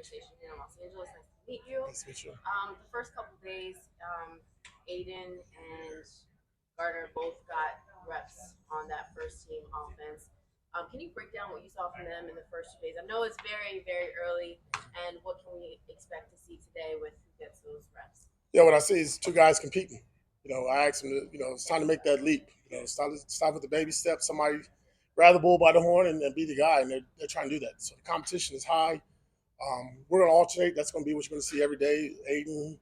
station here in Los Angeles. Nice to meet you. Nice to meet you. The first couple days, Aiden and Gardner both got reps on that first team offense. Can you break down what you saw from them in the first 2 days? I know it's very, very early, and what can we expect to see today with who gets those reps? Yeah, what I see is two guys competing. I asked them, it's time to make that leap. Stop with the baby steps. Somebody grab the bull by the horn and be the guy, and they're trying to do that. So the competition is high. We're going to alternate. That's going to be what you're going to see every day. Aiden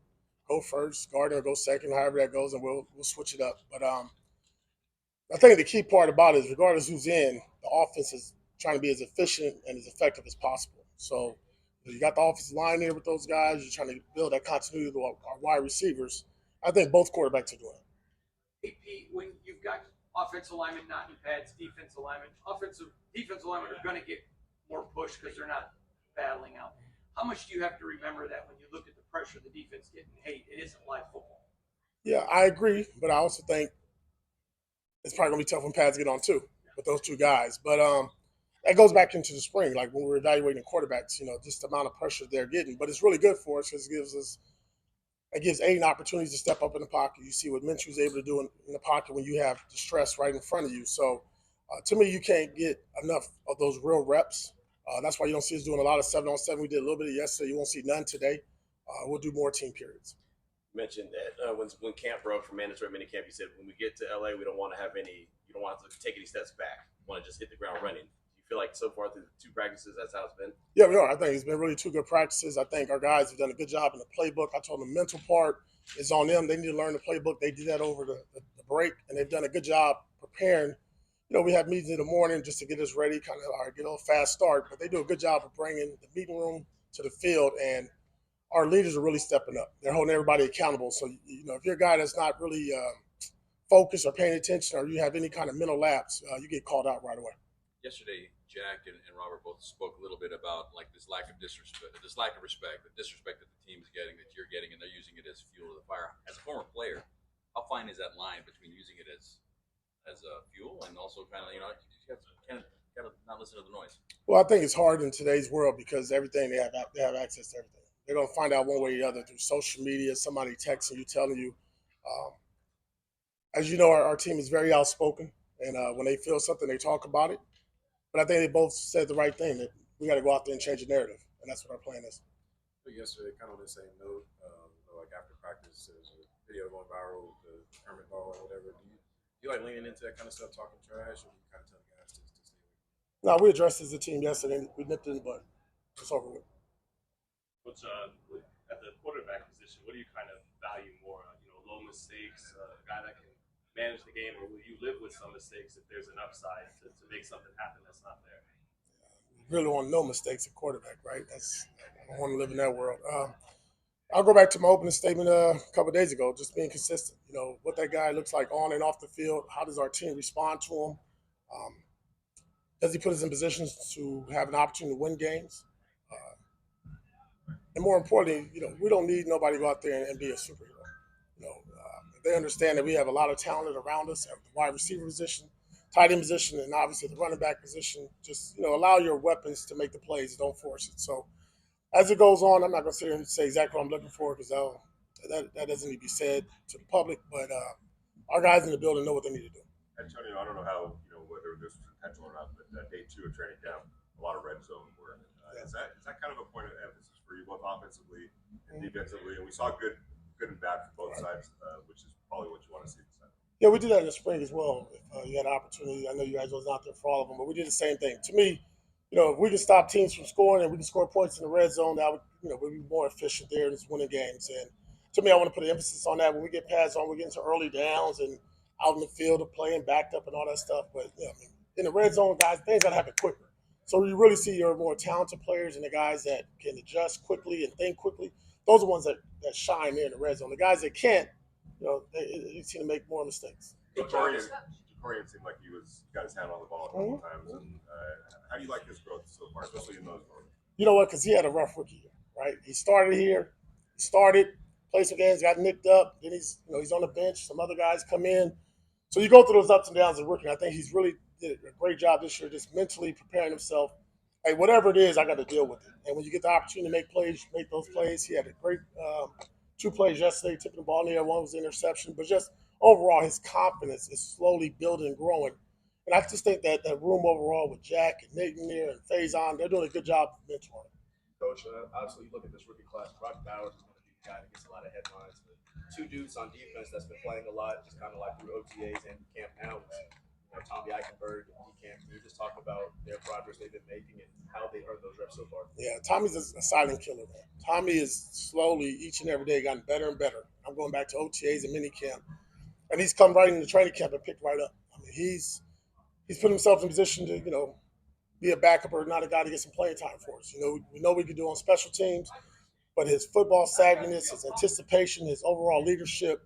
go first, Gardner go second, however that goes, and we'll switch it up. But I think the key part about it is, regardless who's in, the offense is trying to be as efficient and as effective as possible. So you got the offensive line there with those guys. You're trying to build that continuity with our wide receivers. I think both quarterbacks are doing it. Hey, Pete, when you've got offensive linemen not in pads, defensive linemen are going to get more push because they're not battling out. How much do you have to remember that when you look at the pressure the defense getting? Hey, it isn't live football. Yeah, I agree, but I also think it's probably going to be tough when pads get on too with those two guys. But that goes back into the spring, like when we're evaluating quarterbacks, just the amount of pressure they're getting. But it's really good for us because it gives Aiden opportunities to step up in the pocket. You see what Minshew's able to do in the pocket when you have the stress right in front of you. So to me, you can't get enough of those real reps. That's why you don't see us doing a lot of 7-on-7. We did a little bit of yesterday. You won't see none today. We'll do more team periods. You mentioned that when camp broke for mandatory minicamp, you said when we get to LA, we don't want to have any. You don't want to take any steps back. You want to just hit the ground running. Do you feel like so far through the two practices, that's how it's been? Yeah, we are. I think it's been really two good practices. I think our guys have done a good job in the playbook. I told them the mental part is on them. They need to learn the playbook. They did that over the break, and they've done a good job preparing. We have meetings in the morning just to get us ready, kind of get a fast start. But they do a good job of bringing the meeting room to the field, and our leaders are really stepping up. They're holding everybody accountable. So, if you're a guy that's not really focused or paying attention, or you have any kind of mental lapse, you get called out right away. Yesterday, Jack and Robert both spoke a little bit about this lack of respect, the disrespect that the team is getting, that you're getting, and they're using it as fuel to the fire. As a former player, how fine is that line between using it as a fuel and also kind of you got to not listen to the noise? Well, I think it's hard in today's world because everything they have access to everything. They're going to find out one way or the other through social media, somebody texting you, telling you. As you know, our team is very outspoken, and when they feel something, they talk about it. But I think they both said the right thing, that we got to go out there and change the narrative, and that's what our plan is. But yesterday, kind of on the same note, like after practice, there's a video going viral, the Kermit ball or whatever. Do you like leaning into that kind of stuff, talking trash, or do you kind of tell the guys to stay away? No, we addressed as a team yesterday. We nipped it in the bud. It's over with. Which at the quarterback position, what do you kind of value more? Low mistakes, a guy that can manage the game, or will you live with some mistakes if there's an upside to make something happen that's not there? You really want no mistakes at quarterback, right? I don't want to live in that world. I'll go back to my opening statement a couple of days ago, just being consistent. What that guy looks like on and off the field. How does our team respond to him? Does he put us in positions to have an opportunity to win games? And more importantly, we don't need nobody to go out there and be a superhero. They understand that we have a lot of talent around us at the wide receiver position, tight end position, and obviously the running back position. Just allow your weapons to make the plays. Don't force it. So as it goes on, I'm not going to sit here and say exactly what I'm looking for because that doesn't need to be said to the public. But our guys in the building know what they need to do. Antonio, I don't know how whether this was intentional or not, but day 2 of training camp, a lot of red zone work. Is that kind of a point of emphasis for you, both offensively and defensively? And we saw good and bad from both sides, which is probably what you want to see this time. Yeah, we did that in the spring as well. If you had an opportunity, I know you guys wasn't out there for all of them, but we did the same thing. To me, if we can stop teams from scoring and we can score points in the red zone, that would, we'd be more efficient there in winning games. And to me, I want to put an emphasis on that. When we get pads on, we get into early downs and out in the field of playing backed up and all that stuff. But in the red zone, guys, things got to happen quicker. So you really see your more talented players and the guys that can adjust quickly and think quickly. Those are the ones that shine there in the red zone. The guys that can't, you seem to make more mistakes. Ja'Cory seemed like he got his hand on the ball a couple times. And how do you like his growth so far, especially in those moments? You know what? Because he had a rough rookie year, right? He started here, played some games, got nicked up. Then he's on the bench. Some other guys come in. So you go through those ups and downs as a rookie. I think he's really did a great job this year, just mentally preparing himself hey, whatever it is, I got to deal with it. And when you get the opportunity to make plays, make those plays. He had a great 2 plays yesterday, tipping the ball in the air. One was an interception, but just overall, his confidence is slowly building and growing. And I just think that that room overall with Jack and Nate in there and Faison, they're doing a good job of mentoring. Coach, obviously, you look at this rookie class. Brock Bowers is going to be the guy that gets a lot of headlines. But two dudes on defense that's been playing a lot, just kind of like through OTAs and camp now. Tommy Eichenberg and DCamp. Can you just talk about their progress they've been making and how they earned those reps so far? Yeah, Tommy's a silent killer, man. Tommy is slowly, each and every day, gotten better and better. I'm going back to OTAs and minicamp, and he's come right into training camp and picked right up. I mean, he's put himself in a position to, be a backup or not a guy to get some playing time for us. We know we can do on special teams, but his football savviness, his anticipation, his overall leadership,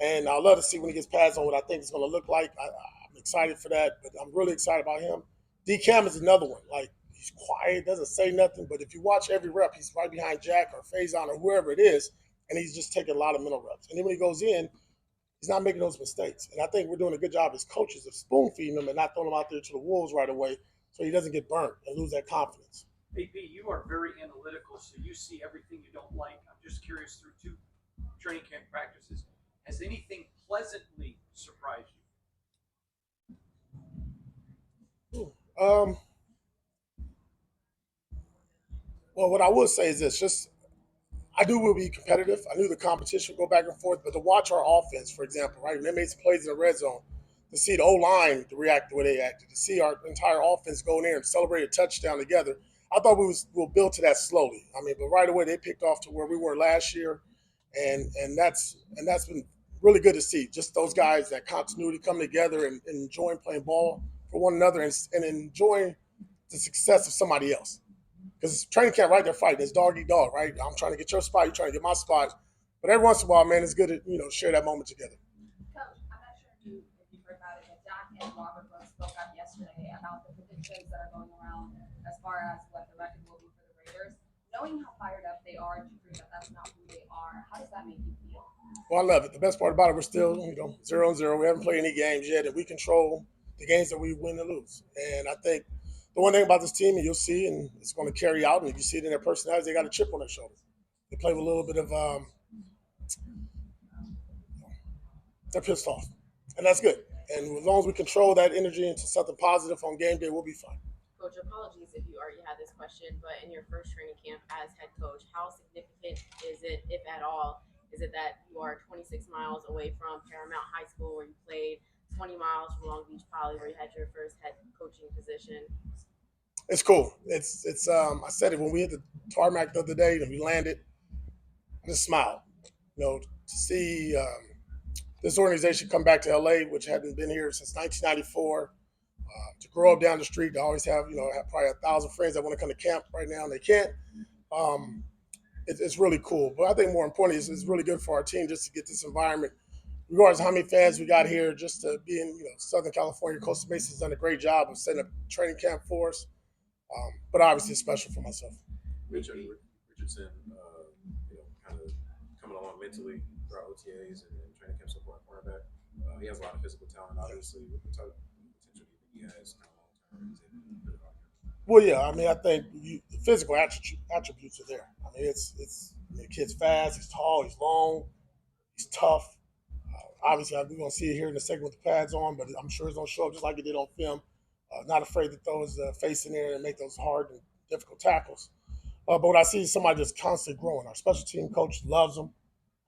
and I'll love to see when he gets pads on what I think it's going to look like. I'm excited for that, but I'm really excited about him. D Cam is another one. Like, he's quiet, doesn't say nothing, but if you watch every rep, he's right behind Jack or Faison or whoever it is, and he's just taking a lot of mental reps. And then when he goes in, he's not making those mistakes. And I think we're doing a good job as coaches of spoon feeding him and not throwing him out there to the wolves right away so he doesn't get burnt and lose that confidence. AP, you are very analytical, so you see everything you don't like. I'm just curious, through 2 training camp practices, has anything pleasantly surprised you? Well, what I would say is this: just I knew we'll be competitive. I knew the competition would go back and forth, but to watch our offense, for example, right, when they made some plays in the red zone, to see the O line to react the way they acted, to see our entire offense go in there and celebrate a touchdown together, I thought we'll build to that slowly. I mean, but right away they picked off to where we were last year, and that's been really good to see. Just those guys, that continuity coming together and enjoying playing ball for one another and enjoying the success of somebody else. Because training camp, right, they're fighting. It's dog eat dog, right? I'm trying to get your spot, you're trying to get my spot. But every once in a while, man, it's good to share that moment together. Coach, I'm not sure if you've heard about it, but Jack and Robert both spoke up yesterday about the predictions that are going around as far as what the record will be for the Raiders. Knowing how fired up they are to prove that that's not who they are, how does that make you feel? Well, I love it. The best part about it, we're still 0-0. We haven't played any games yet, and we control the games that we win and lose. And I think the one thing about this team, and you'll see, and it's going to carry out, and if you see it in their personalities, they got a chip on their shoulder. They play with a little bit of, they're pissed off, and that's good. And as long as we control that energy into something positive on game day, we'll be fine. Coach, apologies if you already had this question, but in your first training camp as head coach, how significant is it, if at all, is it that you are 26 miles away from Paramount High School where you played, 20 miles from Long Beach Poly where you had your first head coaching position? It's cool. It's I said it when we hit the tarmac the other day and we landed. I just smiled. To see this organization come back to LA, which hadn't been here since 1994, to grow up down the street, to always have have probably 1,000 friends that want to come to camp right now and they can't. It's really cool. But I think more importantly, it's really good for our team just to get this environment. Regardless of how many fans we got here, just to be in Southern California, Costa Mesa's done a great job of setting up training camp for us. But obviously, it's special for myself. Richardson, kind of coming along mentally throughout OTAs and training camp so far at cornerback. He has a lot of physical talent, obviously. What type of potential do you think he has long term? Well, yeah, I mean, I think the physical attributes are there. I mean, the kid's fast, he's tall, he's long, he's tough. Obviously, we're going to see it here in a second with the pads on, but I'm sure it's going to show up just like it did on film. Not afraid to throw his face in there and make those hard and difficult tackles. But what I see is somebody just constantly growing. Our special team coach loves him.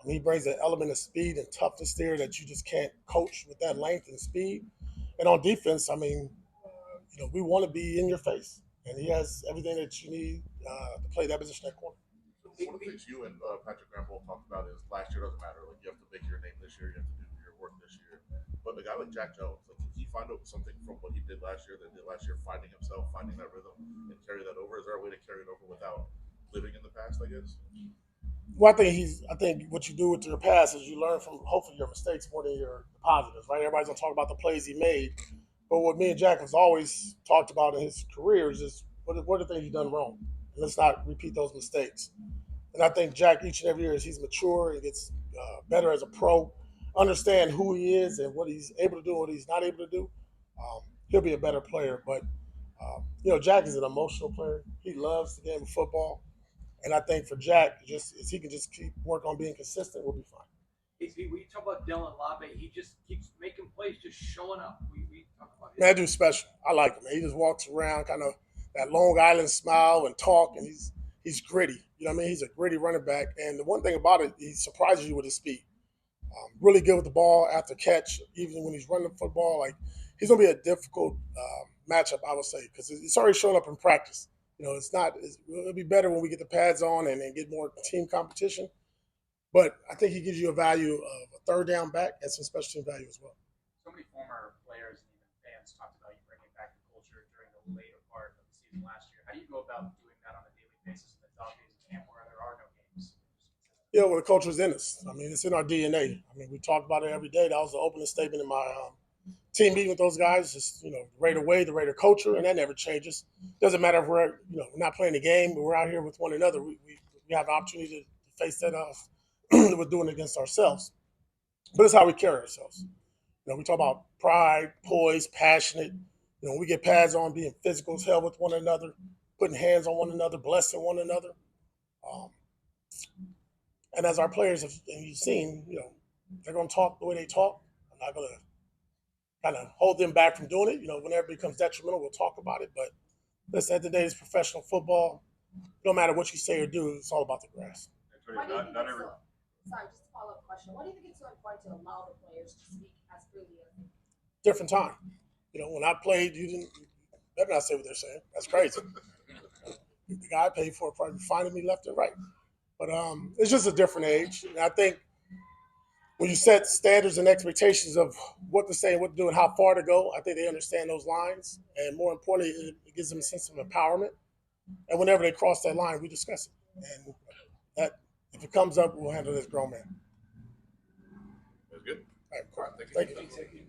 I mean, he brings an element of speed and toughness there that you just can't coach with that length and speed. And on defense, I mean, we want to be in your face. And he has everything that you need to play that position at corner. So one of the things you and Patrick Graham both talked about is last year doesn't matter. Like, you have to make your name this year. You have to do your work this year. But a guy like Jack Jones, like, did he find out something from what he did last year finding himself, finding that rhythm, and carry that over? Is there a way to carry it over without living in the past, I guess? Well, I think what you do with your past is you learn from hopefully your mistakes more than your positives, right? Everybody's gonna talk about the plays he made, but what me and Jack has always talked about in his career is just what are the things he's done wrong, and let's not repeat those mistakes. And I think Jack each and every year as he's mature and gets better as a pro, understand who he is and what he's able to do and what he's not able to do, he'll be a better player. But Jack is an emotional player. He loves the game of football, and I think for Jack, just if he can just keep work on being consistent, we'll be fine. We talk about Dylan Labe. He just keeps making plays, just showing up. We talk about Man, that dude's special. I like him. Man. He just walks around, kind of that Long Island smile and talk, and he's gritty. You know what I mean? He's a gritty running back, and the one thing about it, he surprises you with his speed. Really good with the ball after catch, even when he's running the football. Like he's gonna be a difficult matchup, I would say, because it's already shown up in practice. It's not. It'll be better when we get the pads on and get more team competition. But I think he gives you a value of a third down back and some special team value as well. So many former players and even fans talked about you bringing back the culture during the later part of the season last year. How do you go about doing that on a daily basis in the dog days of camp where there are no games? Well, the culture is in us. I mean, it's in our DNA. I mean, we talk about it every day. That was the opening statement in my team meeting with those guys. Just Raider way, the Raider culture, and that never changes. Doesn't matter if we're we're not playing the game, but we're out here with one another. We have the opportunity to face that off. We're doing it against ourselves, but it's how we carry ourselves. We talk about pride, poise, passionate. We get pads on, being physical as hell with one another, putting hands on one another, blessing one another. And as our players have you've seen, they're going to talk the way they talk. I'm not going to kind of hold them back from doing it. Whenever it becomes detrimental, we'll talk about it. But listen, at the end of the day, it's professional football. No matter what you say or do, it's all about the grass. Why do you think it's sorry, just a follow-up question. Why do you think it's so important to allow the players to speak as freely as they do? Different time. When I played, you better not say what they're saying. That's crazy. The guy I paid for probably finding me left and right. But it's just a different age. And I think when you set standards and expectations of what to say and what to do and how far to go, I think they understand those lines. And more importantly, it gives them a sense of empowerment. And whenever they cross that line, we discuss it. And that if it comes up, we'll handle this grown man. That's good. All right, cool. Thank you. Thank you. Thank you.